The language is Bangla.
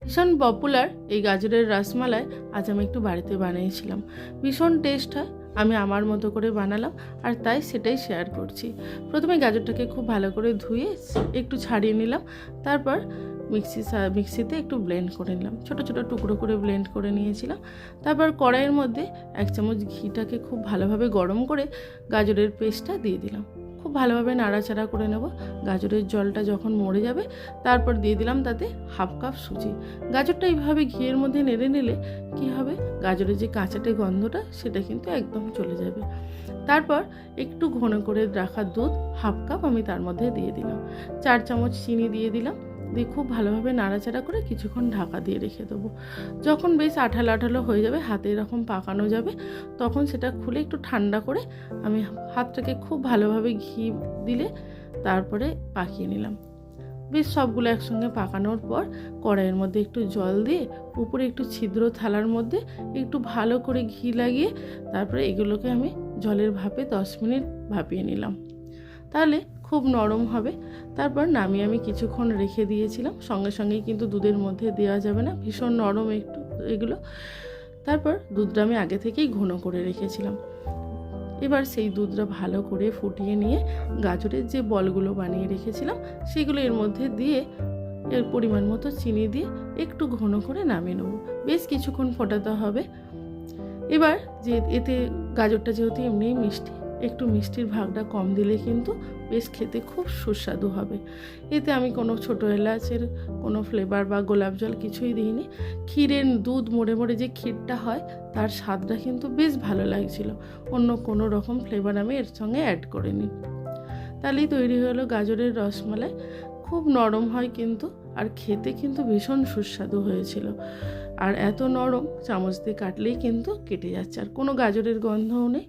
ভীষণ পপুলার এই গাজরের রসমালাই আজ আমি একটু বাড়িতে বানিয়েছিলাম। ভীষণ টেস্ট হয়। আমি আমার মতো করে বানালাম আর তাই সেটাই শেয়ার করছি। প্রথমে গাজরটাকে খুব ভালো করে ধুয়ে একটু ছাড়িয়ে নিলাম। তারপর মিক্সিতে একটু ব্লেন্ড করে নিলাম, ছোট ছোট টুকরো করে ব্লেন্ড করে নিয়েছিলাম। তারপর কড়াইয়ের মধ্যে 1 চামচ ঘিটাকে খুব ভালোভাবে গরম করে গাজরের পেস্টটা দিয়ে দিলাম। খুব ভালোভাবে নাড়াচাড়া করে নেব। গাজরের জলটা যখন মরে যাবে তারপর দিয়ে দিলাম তাতে 1/2 কাপ সুজি। গাজরটা এইভাবে ঘিয়ের মধ্যে নেড়ে নিলে কি হবে, গাজরের যে কাঁচাটে গন্ধটা সেটা কিন্তু একদম চলে যাবে। তারপর একটু ঘন করে রাখা দুধ 1/2 কাপ আমি তার মধ্যে দিয়ে দিলাম। 4 চামচ চিনি দিয়ে দিলাম। দিয়ে খুব ভালোভাবে নাড়াচাড়া করে কিছুক্ষণ ঢাকা দিয়ে রেখে দেবো। যখন বেশ আঠালো আঠালো হয়ে যাবে, হাতে এরকম পাকানো যাবে, তখন সেটা খুলে একটু ঠান্ডা করে আমি হাতটাকে খুব ভালোভাবে ঘি দিলে তারপরে পাকিয়ে নিলাম। বেশ সবগুলো একসঙ্গে পাকানোর পর কড়াইয়ের মধ্যে একটু জল দিয়ে উপরে একটু ছিদ্র থালার মধ্যে একটু ভালো করে ঘি লাগিয়ে তারপরে এগুলোকে আমি জলের ভাপে 10 মিনিট ভাপিয়ে নিলাম। তাহলে খুব নরম হবে। তারপর নামিয়ে আমি কিছুক্ষণ রেখে দিয়েছিলাম। সঙ্গে সঙ্গেই কিন্তু দুধের মধ্যে দেওয়া যাবে না, ভীষণ নরম একটু এগুলো। তারপর দুধটা আমি আগে থেকেই ঘন করে রেখেছিলাম। এবার সেই দুধটা ভালো করে ফুটিয়ে নিয়ে গাজরের যে বলগুলো বানিয়ে রেখেছিলাম সেগুলো এর মধ্যে দিয়ে এর পরিমাণ মতো চিনি দিয়ে একটু ঘন করে নামিয়ে নেব। বেশ কিছুক্ষণ ফোটাতে হবে। এবার যে এতে গাজরটা যেহেতু এমনিই মিষ্টি, একটু মিষ্টির ভাগটা কম দিলে কিন্তু বেশ খেতে খুব সুস্বাদু হবে। এতে আমি কোনো ছোটো এলাচের কোনো ফ্লেভার বা গোলাপ জল কিছুই দিইনি। ক্ষীরের দুধ মরে মরে যে ক্ষীরটা হয় তার স্বাদটা কিন্তু বেশ ভালো লাগছিল। অন্য কোনো রকম ফ্লেভার আমি এর সঙ্গে অ্যাড করিনি। তাহলেই তৈরি হলো গাজরের রসমালাই। খুব নরম হয় কিন্তু, আর খেতে কিন্তু ভীষণ সুস্বাদু হয়েছিল। আর এত নরম, চামচ দিয়ে কাটলেই কিন্তু কেটে যাচ্ছে, আর কোনো গাজরের গন্ধও নেই।